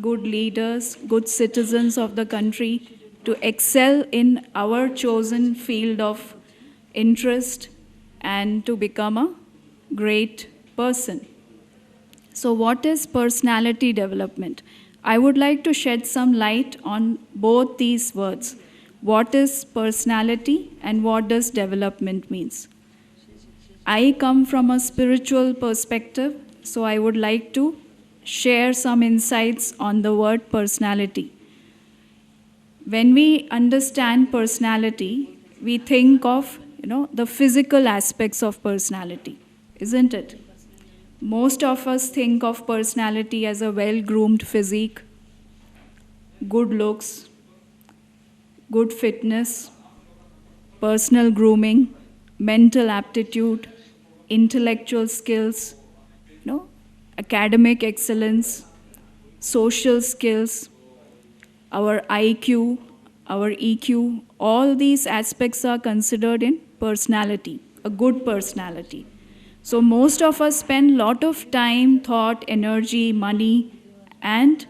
good leaders, good citizens of the country to excel in our chosen field of interest and to become a great person. So, what is personality development? I would like to shed some light on both these words. What is personality and what does development means? I come from a spiritual perspective, so I would like to share some insights on the word personality. When we understand personality, we think of, the physical aspects of personality, isn't it? Most of us think of personality as a well-groomed physique, good looks, good fitness, personal grooming, mental aptitude, intellectual skills, academic excellence, social skills, our IQ, our EQ, all these aspects are considered in personality, a good personality. So most of us spend a lot of time, thought, energy, money, and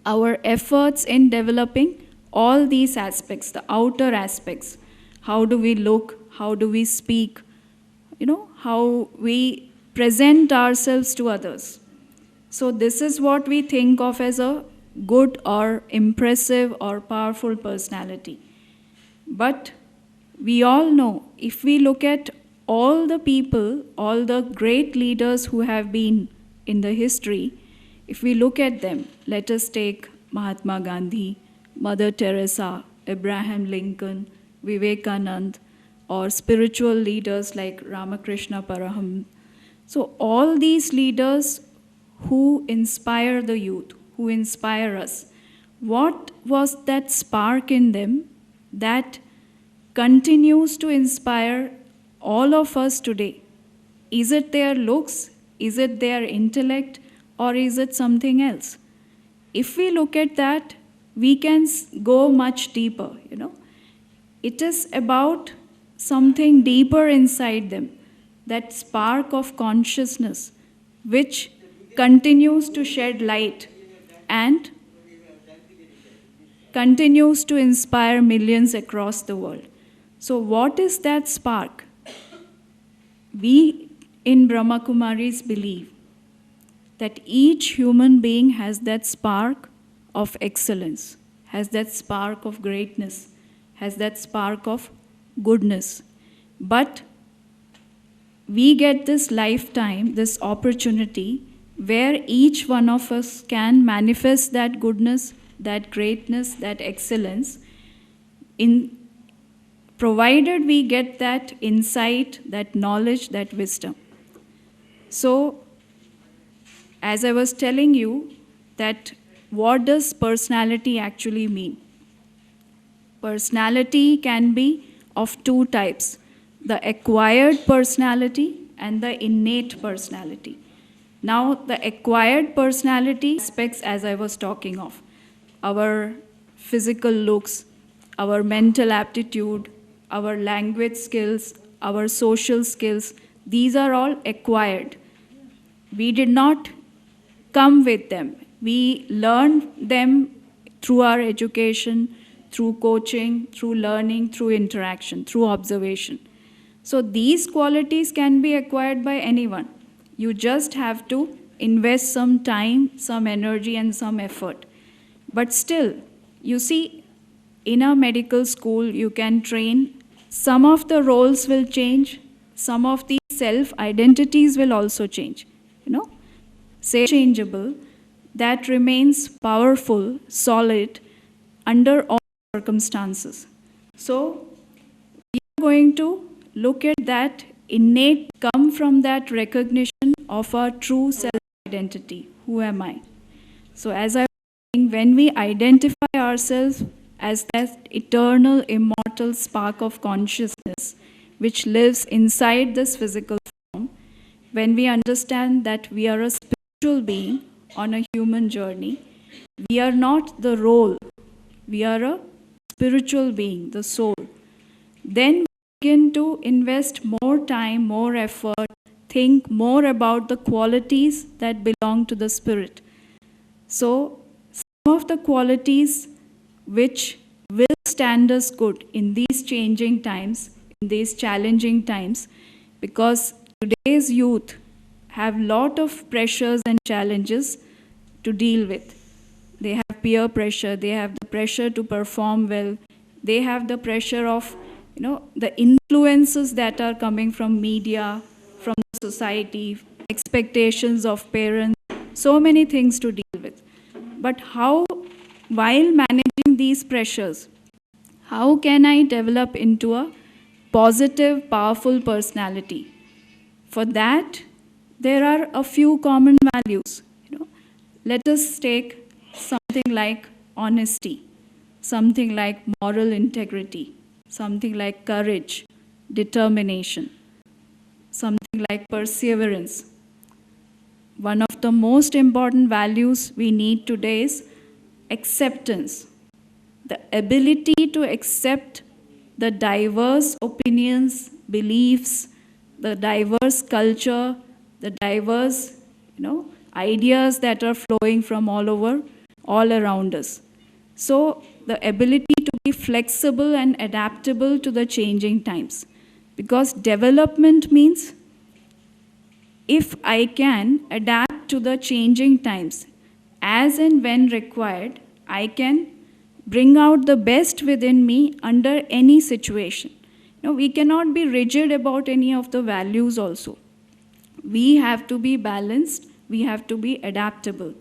our efforts in developing all these aspects, the outer aspects. How do we look? How do we speak? How we present ourselves to others. So this is what we think of as a good or impressive or powerful personality. But we all know, if we look at all the people, all the great leaders who have been in the history, if we look at them, let us take Mahatma Gandhi, Mother Teresa, Abraham Lincoln, Vivekanand, or spiritual leaders like Ramakrishna Paraham. So all these leaders who inspire the youth, who inspire us, what was that spark in them that continues to inspire all of us today? Is it their looks? Is it their intellect? Or is it something else? If we look at that, we can go much deeper, It is about something deeper inside them, that spark of consciousness, which continues to shed light and continues to inspire millions across the world. So what is that spark? We in Brahma Kumaris believe that each human being has that spark of excellence, has that spark of greatness, has that spark of goodness. But we get this lifetime, this opportunity, where each one of us can manifest that goodness, that greatness, that excellence, provided we get that insight, that knowledge, that wisdom. So, as I was telling you, that what does personality actually mean? Personality can be of two types, the acquired personality and the innate personality. Now, the acquired personality aspects, as I was talking of, our physical looks, our mental aptitude, our language skills, our social skills, these are all acquired. We did not come with them. We learned them through our education, through coaching, through learning, through interaction, through observation. So these qualities can be acquired by anyone. You just have to invest some time, some energy, and some effort. But still, you see, in a medical school, you can train. Some of the roles will change. Some of the self-identities will also change. Say changeable, that remains powerful, solid, under all circumstances. So, we are going to look at that innate, come from that recognition of our true self-identity. Who am I? So, as I was saying, when we identify ourselves as that eternal, immortal spark of consciousness which lives inside this physical form, when we understand that we are a spiritual being on a human journey, we are not the role, we are a spiritual being, the soul. Then we begin to invest more time, more effort, think more about the qualities that belong to the spirit. So some of the qualities which will stand us good in these changing times, in these challenging times, because today's youth have lot of pressures and challenges to deal with. They have peer pressure, they have the pressure to perform well, they have the pressure of, the influences that are coming from media, from society, expectations of parents, so many things to deal with. But how, while managing these pressures, how can I develop into a positive, powerful personality? For that, there are a few common values. Let us take something like honesty, something like moral integrity, something like courage, determination, something like perseverance. One of the most important values we need today is acceptance. The ability to accept the diverse opinions, beliefs, the diverse culture, the diverse, ideas that are flowing from all over, all around us. So the ability to be flexible and adaptable to the changing times. Because development means if I can adapt to the changing times as and when required, I can bring out the best within me under any situation. We cannot be rigid about any of the values also. We have to be balanced, we have to be adaptable.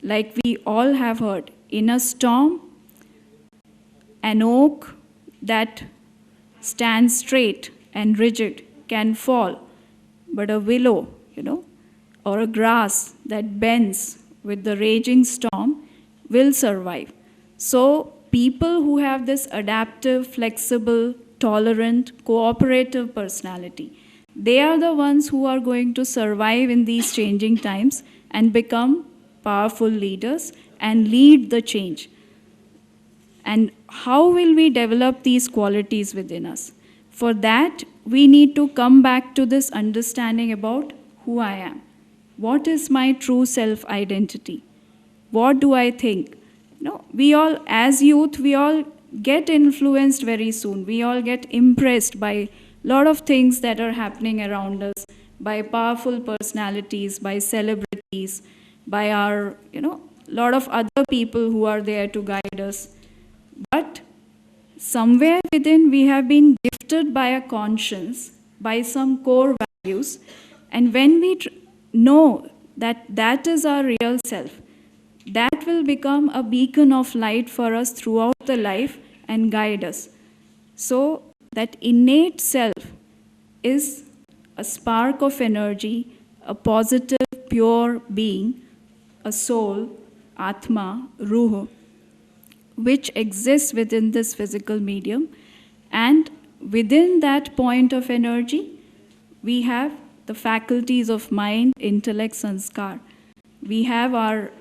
Like we all have heard, in a storm, an oak that stands straight and rigid can fall, but a willow, or a grass that bends with the raging storm will survive. So people who have this adaptive, flexible, tolerant, cooperative personality, they are the ones who are going to survive in these changing times and become powerful leaders and lead the change. And how will we develop these qualities within us? For that, we need to come back to this understanding about who I am. What is my true self-identity? What do I think? We all, as youth, we all get influenced very soon. We all get impressed by a lot of things that are happening around us, by powerful personalities, by celebrities, by our, lot of other people who are there to guide us. But somewhere within, we have been gifted by a conscience, by some core values. And when we know that that is our real self, that will become a beacon of light for us throughout the life and guide us. So that innate self is a spark of energy, a positive, pure being, a soul, Atma, Ruh, which exists within this physical medium. And within that point of energy, we have the faculties of mind, intellect, sanskar. We have our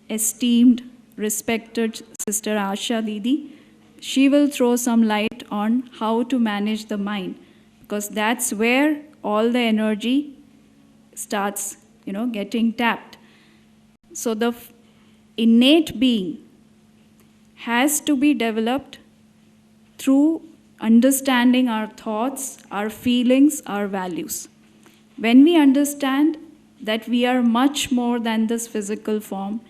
esteemed, respected sister Asha Didi. She will throw some light on how to manage the mind, because that's where all the energy starts, getting tapped. So the innate being has to be developed through understanding our thoughts, our feelings, our values. When we understand that we are much more than this physical form,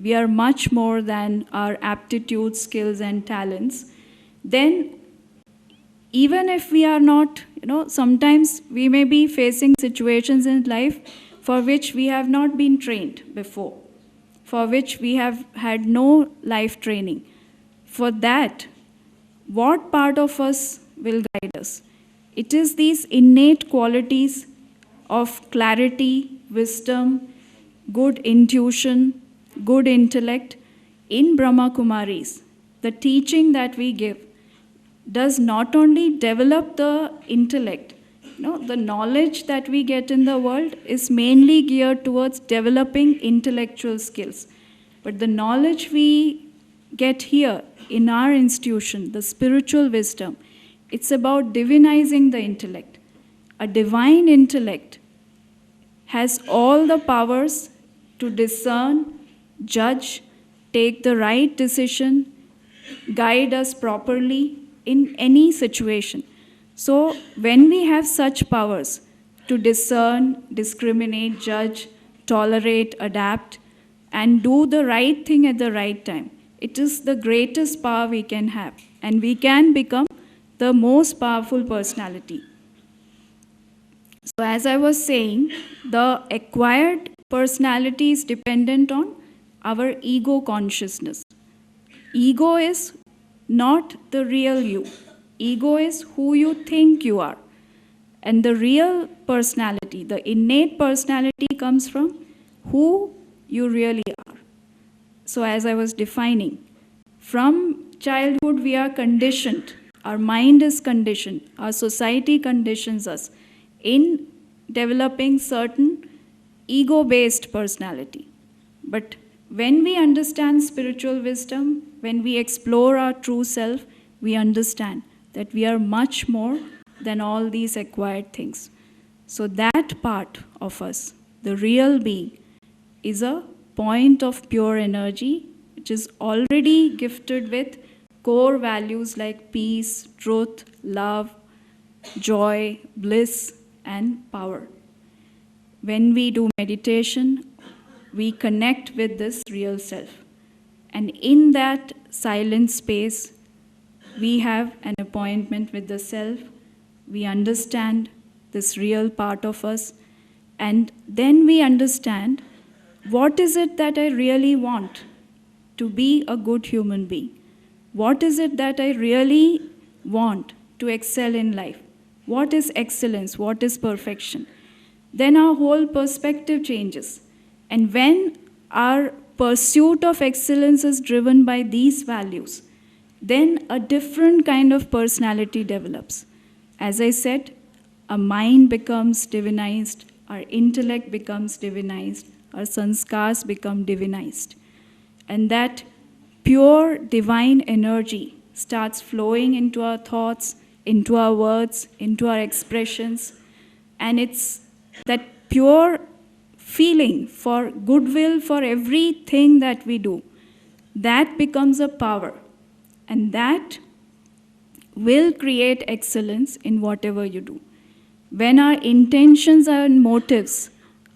we are much more than our aptitudes, skills, and talents, then even if we are not, sometimes we may be facing situations in life for which we have not been trained before, for which we have had no life training. For that, what part of us will guide us? It is these innate qualities of clarity, wisdom, good intuition, good intellect. In Brahma Kumaris, the teaching that we give does not only develop the intellect. The knowledge that we get in the world is mainly geared towards developing intellectual skills. But the knowledge we get here in our institution, the spiritual wisdom, it's about divinizing the intellect. A divine intellect has all the powers to discern judge, take the right decision, guide us properly in any situation. So, when we have such powers to discern, discriminate, judge, tolerate, adapt, and do the right thing at the right time, it is the greatest power we can have, and we can become the most powerful personality. So, as I was saying, the acquired personality is dependent on our ego consciousness. Ego is not the real you. Ego is who you think you are. And the real personality, the innate personality, comes from who you really are. So, as I was defining, from childhood we are conditioned, our mind is conditioned, our society conditions us in developing certain ego-based personality. But when we understand spiritual wisdom, when we explore our true self, we understand that we are much more than all these acquired things. So that part of us, the real being, is a point of pure energy which is already gifted with core values like peace, truth, love, joy, bliss, and power. When we do meditation, we connect with this real self. And in that silent space, we have an appointment with the self. We understand this real part of us. And then we understand, what is it that I really want to be a good human being? What is it that I really want to excel in life? What is excellence? What is perfection? Then our whole perspective changes. And when our pursuit of excellence is driven by these values, then a different kind of personality develops. As I said, our mind becomes divinized, our intellect becomes divinized, our sanskars become divinized. And that pure divine energy starts flowing into our thoughts, into our words, into our expressions. And it's that pure feeling for goodwill for everything that we do, that becomes a power. And that will create excellence in whatever you do. When our intentions and motives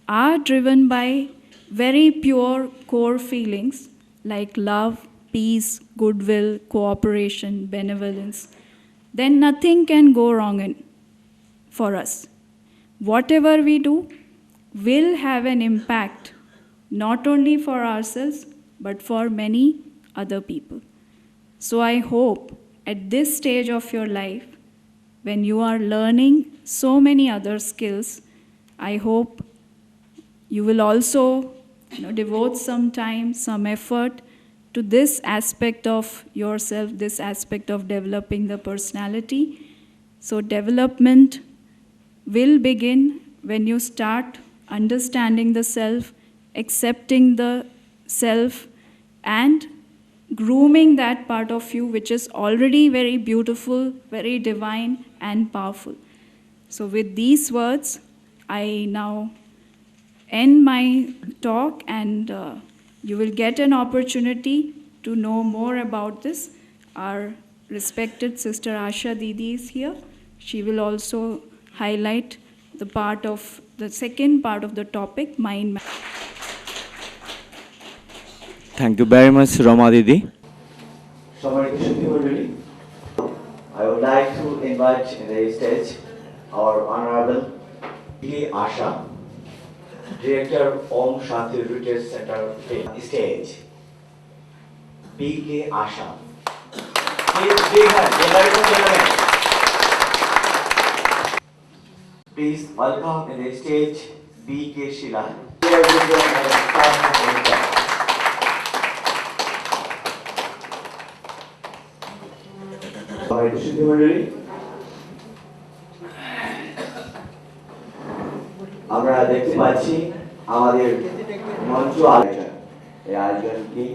are driven by very pure core feelings like love, peace, goodwill, cooperation, benevolence, then nothing can go wrong for us. Whatever we do will have an impact not only for ourselves but for many other people. So I hope at this stage of your life, when you are learning so many other skills, I hope you will also devote some time, some effort to this aspect of yourself, this aspect of developing the personality. So development will begin when you start understanding the self, accepting the self, and grooming that part of you which is already very beautiful, very divine and powerful. So with these words, I now end my talk, and you will get an opportunity to know more about this. Our respected Sister Asha Didi is here. She will also highlight the second part of the topic, mind. Thank you very much, Roma Didi. I would like to invite in the stage our Honorable B. Asha, Director Om Shanti Retreat Center, stage. B.K. Asha. Please welcome in the stage B.K. Sheila. আমরা দেখতে পাচ্ছি আমাদের মঞ্চ আয়োজন, এই আয়োজনকে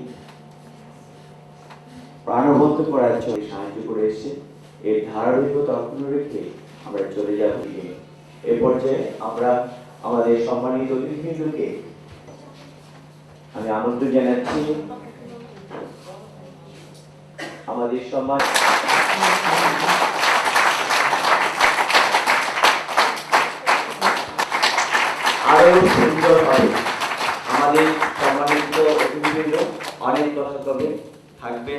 প্রাণবন্ত করার জন্য সাহায্য করে এসেছে। এই ধারাবাহিকতা অক্ষুণ্ণ রেখে আমরা চলে যাব। এই পর্যায়ে আমরা আমাদের সম্মানিত অতিথিবৃন্দকে আমি আনন্দ জানাচ্ছি আমাদের সমাজ আরো সুন্দর হবে। আমাদের সম্মানিত অতিথিবৃন্দ অনেক কথা তবে থাকবে,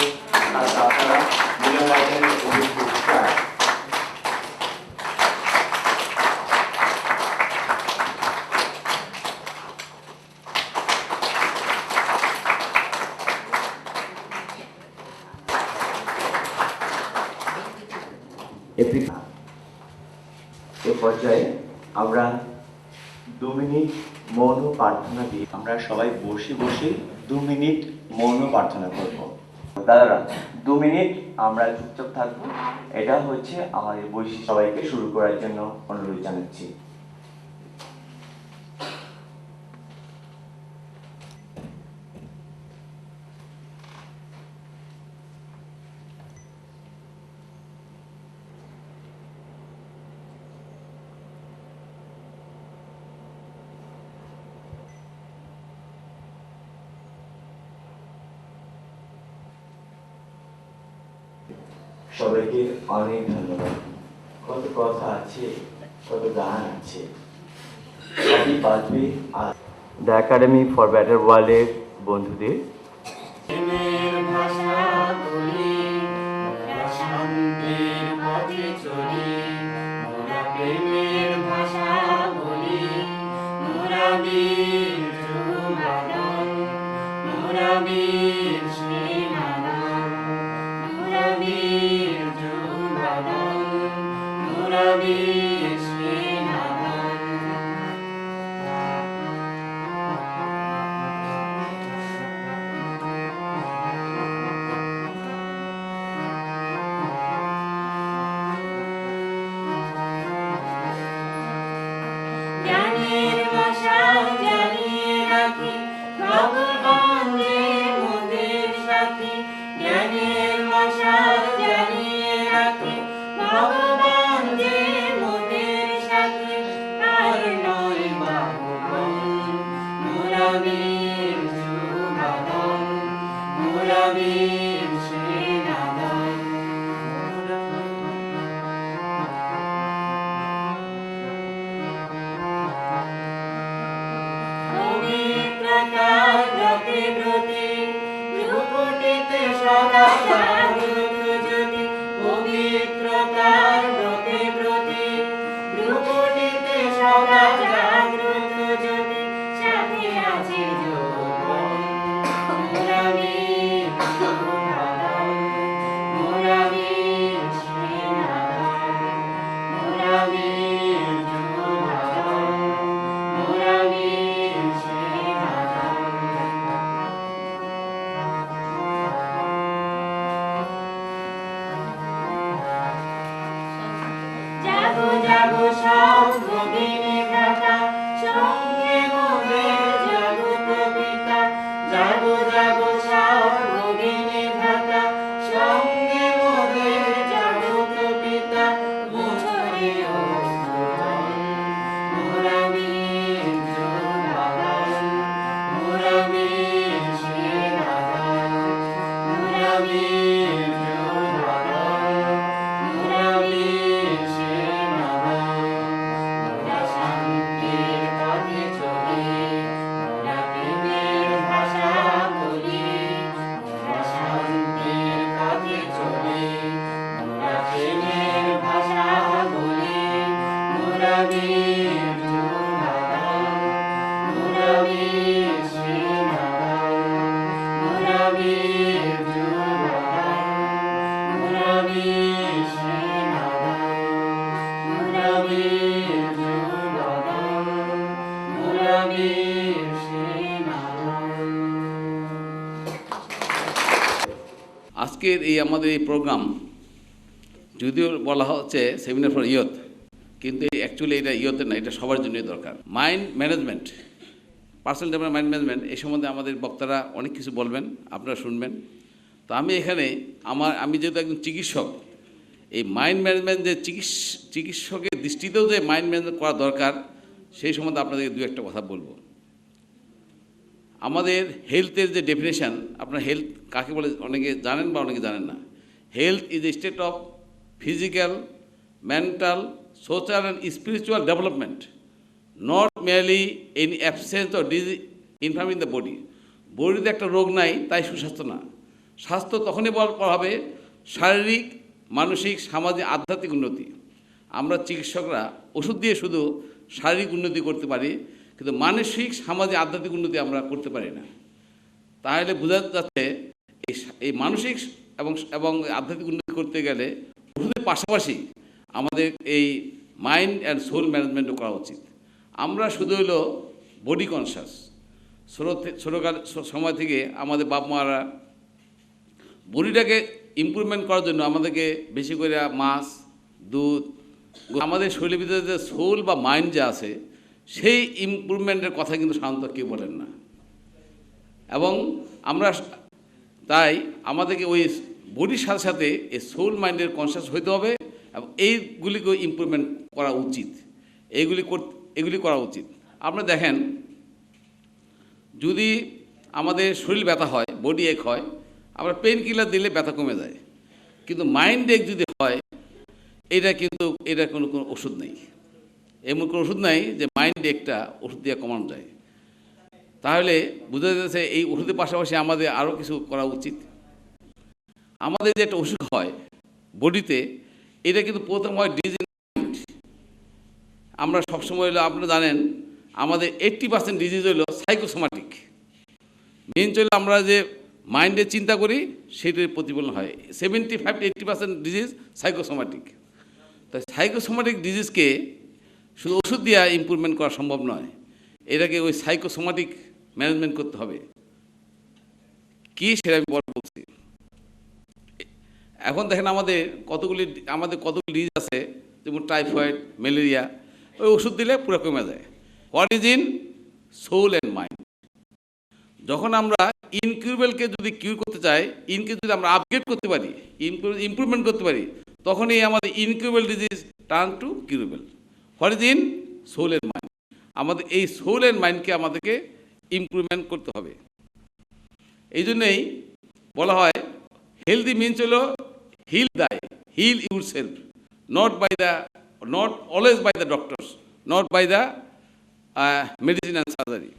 আর আপনারা মিলনায়তনে উপস্থিত থাকবেন। এ পর্যায়ে আমরা 2 মিনিট মৌন প্রার্থনা দিয়ে আমরা সবাই বসে বসে 2 মিনিট মৌন প্রার্থনা করব। দাদারা 2 মিনিট আমরা চুপচাপ থাকবো, এটা হচ্ছে আমাদের বৈশিষ্ট্য। সবাইকে শুরু করার জন্য অনুরোধ জানাচ্ছি। সবাইকে অনেক ধন্যবাদ। কত কথা আছে, কত গান আছে, সবই বাজবে। Are the academy for better ওয়ার্ল্ডের বন্ধুদের আজকের এই আমাদের এই প্রোগ্রাম যদিও বলা হচ্ছে সেমিনার ফর ইয়থ, কিন্তু অ্যাকচুয়ালি এটা ইয়থের না, এটা সবার জন্যই দরকার। Mind management, personal development, mind management, এই সম্বন্ধে আমাদের বক্তারা অনেক কিছু বলবেন, আপনারা শুনবেন। তো আমি এখানে আমি যেহেতু একজন চিকিৎসক, এই মাইন্ড ম্যানেজমেন্ট যে চিকিৎসকের দৃষ্টিতেও যে মাইন্ড ম্যানেজমেন্ট করা দরকার, সেই সম্বন্ধে আপনাদেরকে দু একটা কথা বলবো। আমাদের হেলথের যে ডেফিনেশন, আপনার হেলথ কাকে বলে অনেকে জানেন বা অনেকে জানেন না। Health is a state of physical, mental, social and spiritual development, not merely in absence of disease infirm in the body. বডিতে একটা রোগ নাই তাই সুস্বাস্থ্য না। স্বাস্থ্য তখনই বলা হবে শারীরিক, মানসিক, সামাজিক, আধ্যাত্মিক উন্নতি। আমরা চিকিৎসকরা ওষুধ দিয়ে শুধু শারীরিক উন্নতি করতে পারি, কিন্তু মানসিক, সামাজিক, আধ্যাত্মিক উন্নতি আমরা করতে পারি না। তাহলে বোঝা যাচ্ছে এই মানসিক এবং আধ্যাত্মিক উন্নতি করতে গেলে ওষুধের পাশাপাশি আমাদের এই মাইন্ড অ্যান্ড সোল ম্যানেজমেন্টও করা উচিত। আমরা শুধু হলো বডি কনসাস। ছোটোকাল সময় থেকে আমাদের বাপ মারা বডিটাকে ইমপ্রুভমেন্ট করার জন্য আমাদেরকে বেশি করে মাছ, দুধ, আমাদের শরীরের ভিতরে যে সোল বা মাইন্ড যা আছে সেই ইমপ্রুভমেন্টের কথা কিন্তু সাধারণত কেউ বলেন না। এবং আমরা তাই আমাদেরকে ওই বডির সাথে সাথে এই সোল মাইন্ডের কনসাস হইতে হবে এবং এইগুলিকে ইমপ্রুভমেন্ট করা উচিত। এগুলি করা উচিত। আপনারা দেখেন, যদি আমাদের শরীর ব্যথা হয়, বডি এক হয়, আমরা পেন কিলার দিলে ব্যথা কমে যায়। কিন্তু মাইন্ড এক যদি হয়, এটা কোনো ওষুধ নেই। এমন কোনো ওষুধ নাই যে মাইন্ড একটা ওষুধ দিয়ে কমানো যায়। তাহলে বোঝা যাচ্ছে এই ওষুধের পাশাপাশি আমাদের আরও কিছু করা উচিত। আমাদের যে একটা অসুখ হয় বডিতে, এটা কিন্তু প্রথম হয় ডিজিজ মাইন্ড। আমরা সবসময় হলো, আপনারা জানেন আমাদের 80% ডিজিজ হলো সাইকোসোমাটিক। মিনস হলো আমরা যে মাইন্ডে চিন্তা করি সেটির প্রতিফলন হয়। 75-80% ডিজিজ সাইকোসোমাটিক। তাই সাইকোসোমাটিক ডিজিজকে শুধু ওষুধ দিয়ে ইমপ্রুভমেন্ট করা সম্ভব নয়, এটাকে ওই সাইকোসোমাটিক ম্যানেজমেন্ট করতে হবে। কি সেটা আমি বলছি। এখন দেখেন আমাদের কতগুলি ডিজিজ আছে, যেমন টাইফয়েড, ম্যালেরিয়া, ওই ওষুধ দিলে পুরো কমে যায়। What is in soul and mind. যখন আমরা ইনকিউরেবলকে যদি কিউর করতে চাই, যদি আমরা আপগ্রেড করতে পারি, ইমপ্রুভমেন্ট করতে পারি, তখনই আমাদের incurable disease turn to curable. What is in soul and mind. আমাদের এই সোল অ্যান্ড মাইন্ডকে আমাদেরকে ইমপ্রুভমেন্ট করতে হবে। এই জন্যই বলা হয় হেলদি মিনস হলো heal your self, not always by the doctors, not by the medicine and surgery.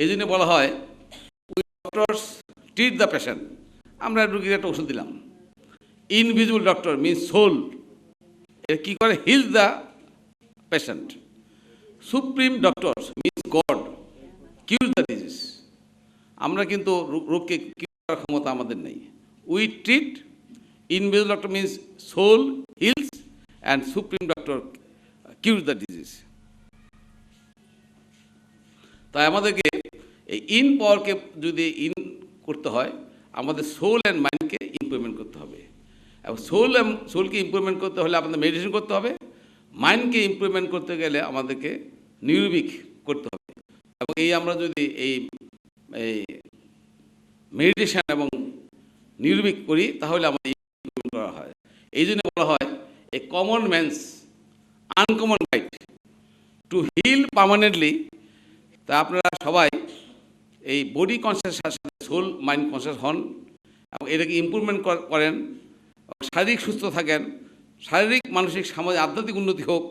এই জন্য বলা হয় ডক্টরস ট্রিট দ্য পেশেন্ট। আমরা রুগীর একটা ওষুধ দিলাম। ইনভিজিবল ডক্টর মিনস সোল, এর কী করে? Heal the patient. Supreme doctors means God cure the disease. আমরা কিন্তু রোগকে কিউর করার ক্ষমতা আমাদের নেই। We treat. Invisible doctor means soul heals and supreme doctor cure the disease. তাই আমাদেরকে এই ইন পাওয়ারকে যদি করতে হয়, আমাদের সোল অ্যান্ড মাইন্ডকে ইমপ্রুভমেন্ট করতে হবে। এবং সোলকে ইমপ্রুভমেন্ট করতে হলে আমাদের মেডিটেশন করতে হবে। মাইন্ডকে ইমপ্রুভমেন্ট করতে গেলে আমাদেরকে নিউরোবিক করতে হবে। এবং আমরা যদি এই মেডিটেশন এবং নিউরোবিক করি, তাহলে আমাদের ইমপ্রুভমেন্ট করা হয়। এই জন্য বলা হয় a common man's uncommon right to heal permanently. তা আপনারা সবাই এই বডি কনসিয়াস সাথে সোল মাইন্ড কনসিয়াস হন এবং এটাকে ইমপ্রুভমেন্ট করেন, শারীরিক সুস্থ থাকেন, শারীরিক, মানসিক, সামাজিক, আধ্যাত্মিক উন্নতি হোক,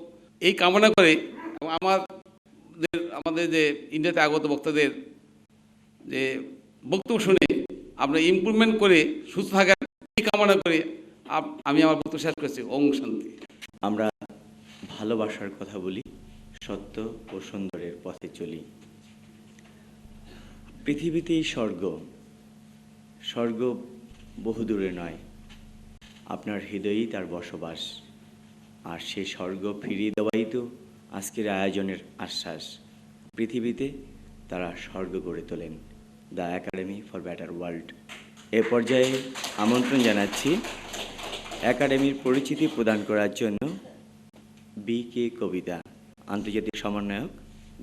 এই কামনা করে। এবং আমাদের যে ইন্ডিয়াতে আগত বক্তাদের যে বক্তব্য শুনে আপনারা ইমপ্রুভমেন্ট করে সুস্থ থাকেন, এই কামনা করে আমি আমার বক্তব্য শেষ করছি। ওম শান্তি। আমরা ভালোবাসার কথা বলি, সত্য ও সুন্দরের পথে চলি। পৃথিবীতেই স্বর্গ বহুদূরে নয়, আপনার হৃদয়েই তার বসবাস। আর সে স্বর্গ ফিরিয়ে দেওয়াই তো আজকের আয়োজনের আশ্বাস। পৃথিবীতে তারা স্বর্গ গড়ে তোলেন, the academy for better world. এ পর্যায়ে আমন্ত্রণ জানাচ্ছি একাডেমির পরিচিতি প্রদান করার জন্য বি.কে. কবিতা, আন্তর্জাতিক সমন্বয়ক,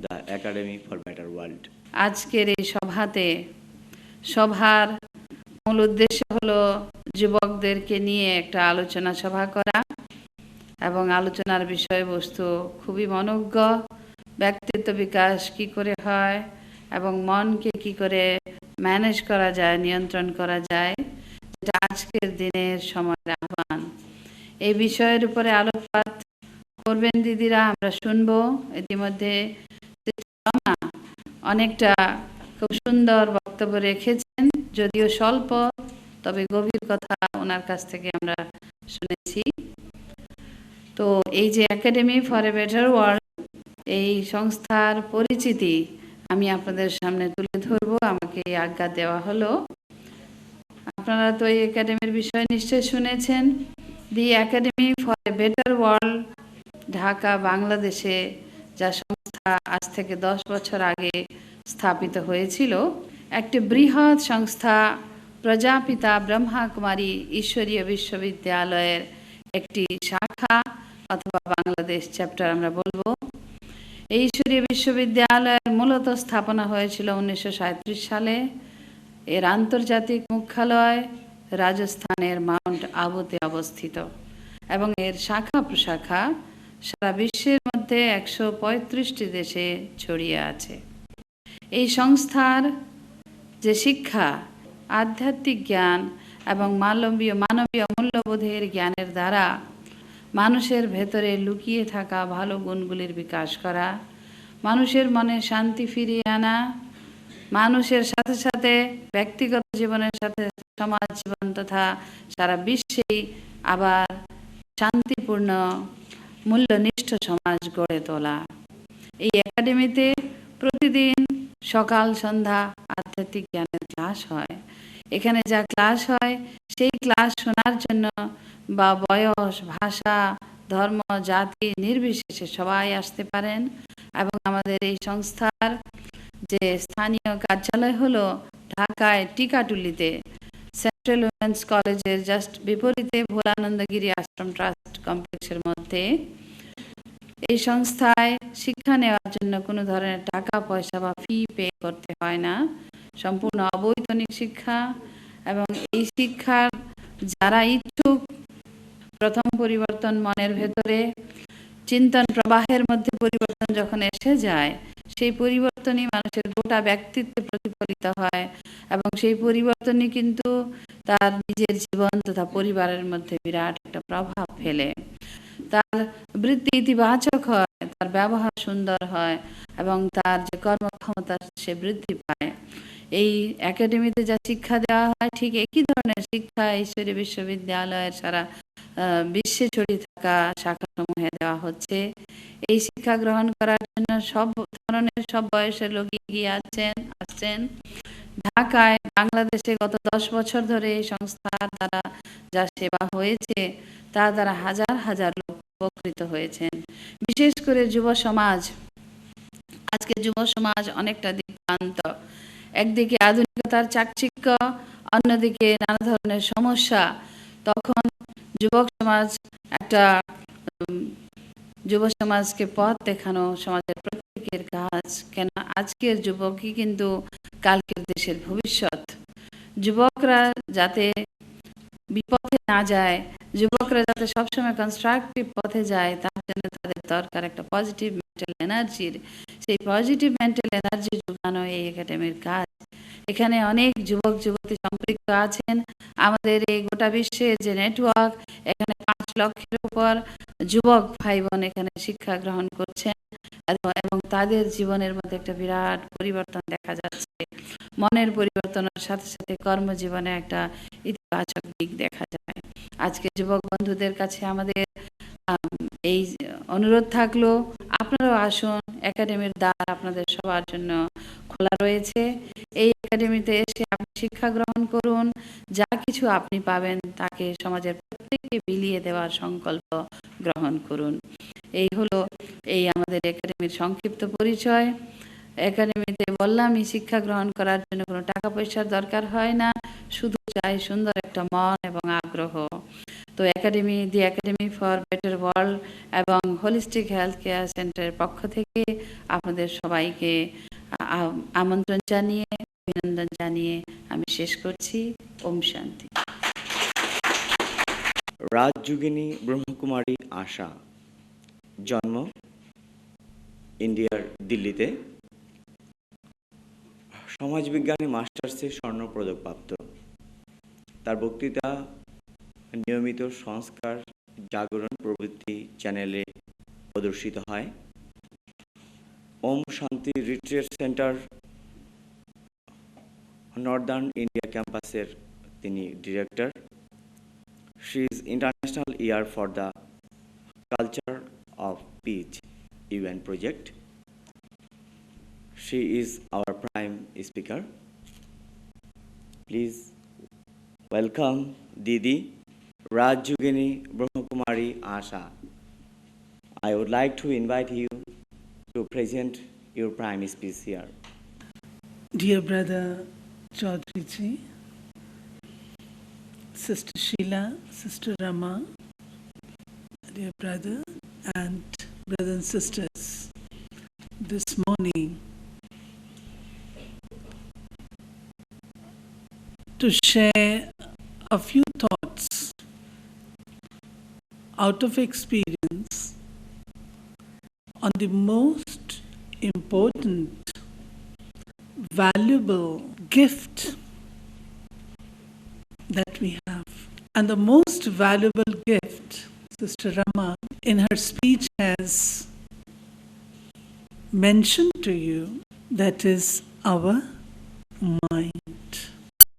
the academy for better world. আজকের এই সভার মূল উদ্দেশ্য হলো যুবকদেরকে নিয়ে একটা আলোচনা সভা করা এবং আলোচনার বিষয়বস্তু খুবই মনোজ্ঞ, ব্যক্তিত্ব বিকাশ কি করে হয় এবং মনকে কি করে ম্যানেজ করা যায়, নিয়ন্ত্রণ করা যায়, যেটা আজকের দিনের সময়ের আহ্বান। এই বিষয়ের উপরে আলোকপাত করবেন দিদিরা, আমরা শুনবো। ইতিমধ্যে রমা অনেকটা খুব সুন্দর বক্তব্য রেখেছেন, যদিও স্বল্প তবে গভীর কথা ওনার কাছ থেকে আমরা শুনেছি। তো এই যে academy for a better world, এই সংস্থার পরিচিতি আমি আপনাদের সামনে তুলে ধরবো, আমাকে এই আজ্ঞা দেওয়া হলো। আপনারা তো এই একাডেমির বিষয়ে নিশ্চয়ই শুনেছেন। দি academy for a better world Dhaka, বাংলাদেশে, যা সংস্থা আজ থেকে 10 বছর আগে স্থাপিত হয়েছিল, একটি বৃহৎ সংস্থা, প্রজাপিতা ব্রহ্মা কুমারী ঈশ্বরীয় বিশ্ববিদ্যালয়ের একটি শাখা অথবা বাংলাদেশ চ্যাপ্টার আমরা বলবো। এই ঈশ্বরীয় বিশ্ববিদ্যালয়ের মূলত স্থাপনা হয়েছিল 1937 সালে। এর আন্তর্জাতিক মুখ্যালয় রাজস্থানের মাউন্ট আবুতে অবস্থিত এবং এর শাখা প্রশাখা সারা বিশ্বের মধ্যে 135টি দেশে ছড়িয়ে আছে। এই সংস্থার যে শিক্ষা, আধ্যাত্মিক জ্ঞান এবং মানবীয় মূল্যবোধের জ্ঞানের দ্বারা মানুষের ভেতরে লুকিয়ে থাকা ভালো গুণগুলির বিকাশ করা, মানুষের মনে শান্তি ফিরিয়ে আনা, মানুষের সাথে সাথে ব্যক্তিগত জীবনের সাথে সমাজ জীবন তথা সারা বিশ্বেই আবার শান্তিপূর্ণ মূল্যনিষ্ঠ সমাজ গড়ে তোলা। এই একাডেমিতে প্রতিদিন সকাল সন্ধ্যা আধ্যাত্মিক জ্ঞানের ক্লাস হয়। এখানে যা ক্লাস হয় সেই ক্লাস শোনার জন্য বা বয়স, ভাষা, ধর্ম, জাতি নির্বিশেষে সবাই আসতে পারেন। এবং আমাদের এই সংস্থার যে স্থানীয় কার্যালয় হলো ঢাকায় টিকাটুলিতে, সেন্ট্রাল উইমেন্স কলেজের জাস্ট বিপরীতে ভোলানন্দগিরি আশ্রম ট্রাস্ট কমপ্লেক্সের মধ্যে। এই সংস্থায় শিক্ষা নেওয়ার জন্য কোনো ধরনের টাকা পয়সা বা ফি পে করতে হয় না, সম্পূর্ণ অবৈতনিক শিক্ষা। এবং এই শিক্ষার যারা ইচ্ছুক, প্রথম পরিবর্তন মনের ভেতরে, চিন্তন প্রবাহের মধ্যে পরিবর্তন যখন এসে যায়, সেই পরিবর্তনই মানুষের গোটা ব্যক্তিত্বে প্রতিফলিত হয় এবং সেই পরিবর্তনই কিন্তু তার নিজের জীবন তথা পরিবারের মধ্যে বিরাট একটা প্রভাব ফেলে। তার বৃত্তি ইতিবাচক হয়, তার ব্যবহার সুন্দর হয় এবং তার যে কর্মক্ষমতা সে বৃদ্ধি পায়। এই একাডেমিতে যা শিক্ষা দেওয়া হয় ঠিক একই ধরনের শিক্ষা ঈশ্বরী বিশ্ববিদ্যালয়ের সারা বিশ্বে ছড়িয়ে থাকা শাখাসমূহে দেওয়া হচ্ছে। এই শিক্ষা গ্রহণ করার জন্য সব ধরনের সব বয়সের লোক এগিয়ে আসছেন। ঢাকায়, বাংলাদেশে গত 10 বছর ধরে এই সংস্থার দ্বারা যা সেবা হয়েছে তার দ্বারা হাজার হাজার লোক উপকৃত হয়েছেন। বিশেষ করে যুব সমাজ, আজকে যুব সমাজ অনেকটা দিকভ্রান্ত। একদিকে আধুনিকতার চাকচিক্য, অন্যদিকে নানা ধরনের সমস্যা। তখন যুবক সমাজ একটা যুব সমাজকে পথ দেখানো সমাজের প্রত্যেকের কাজ। কেন আজকের যুবকই কিন্তু কালকের দেশের ভবিষ্যৎ। যুবকরা যাতে বিপথে না যায়, যুবকরা যাতে সবসময় কনস্ট্রাকটিভ পথে যায়, তার জন্য তাদের দরকার একটা পজিটিভ মেন্টাল এনার্জির। সেই পজিটিভ মেন্টাল এনার্জি যোগানো এই একাডেমির কাজ। এখানে অনেক যুবক যুবতী সম্পৃক্ত আছেন। আমাদের এই গোটা বিশ্বের যে নেটওয়ার্ক, এখানে 5 লক্ষের উপর যুবক ভাই বোন এখানে শিক্ষা গ্রহণ করছেন এবং তাদের জীবনের মধ্যে একটা বিরাট পরিবর্তন দেখা যাচ্ছে। মনের পরিবর্তনের সাথে সাথে কর্মজীবনে একটা ইতিবাচক দিক দেখা যায়। আজকে যুবক বন্ধুদের কাছে আমাদের এই অনুরোধ থাকলো, আপনারাও আসুন। একাডেমির দ্বার আপনাদের সবার জন্য খোলা রয়েছে। এই একাডেমিতে এসে আপনি শিক্ষা গ্রহণ করুন। যা কিছু আপনি পাবেন তাকে সমাজের প্রত্যেককে বিলিয়ে দেওয়ার সংকল্প গ্রহণ করুন। এই হলো এই আমাদের একাডেমির সংক্ষিপ্ত পরিচয়। একাডেমিতে বললামই, শিক্ষা গ্রহণ করার জন্য কোনো টাকা পয়সার দরকার হয় না, শুধু চাই সুন্দর একটা মন এবং আগ্রহ। তো দি একাডেমি ফর বেটার ওয়ার্ল্ড এবং হোলিস্টিক হেলথ কেয়ার সেন্টারের পক্ষ থেকে আপনাদের সবাইকে আমন্ত্রণ জানিয়ে, অভিনন্দন জানিয়ে আমি শেষ করছি। ওম শান্তি। রাজযোগিনী ব্রহ্মকুমারী আশা, জন্ম ইন্ডিয়ার দিল্লিতে সমাজবিজ্ঞানে মাস্টার্সে স্বর্ণপদকপ্রাপ্ত। তার বক্তৃতা নিয়মিত সংস্কার, জাগরণ প্রভৃতি চ্যানেলে প্রদর্শিত হয়। ওম শান্তি রিট্রিট সেন্টার নর্দার্ন ইন্ডিয়া ক্যাম্পাসের তিনি director. She is international year for the culture of peace UN project. She is our prime speaker. Please welcome Didi Rajyogini Brahmakumari Asha. I would like to invite you to present your prime speech here. Dear brother Chaudhary ji, Sister Sheila, Sister Rama, dear brother and brothers and sisters, this morning to share a few thoughts out of experience on the most important, valuable gift that we have. And the most valuable gift, Sister Rama, in her speech has mentioned to you, that is our mind.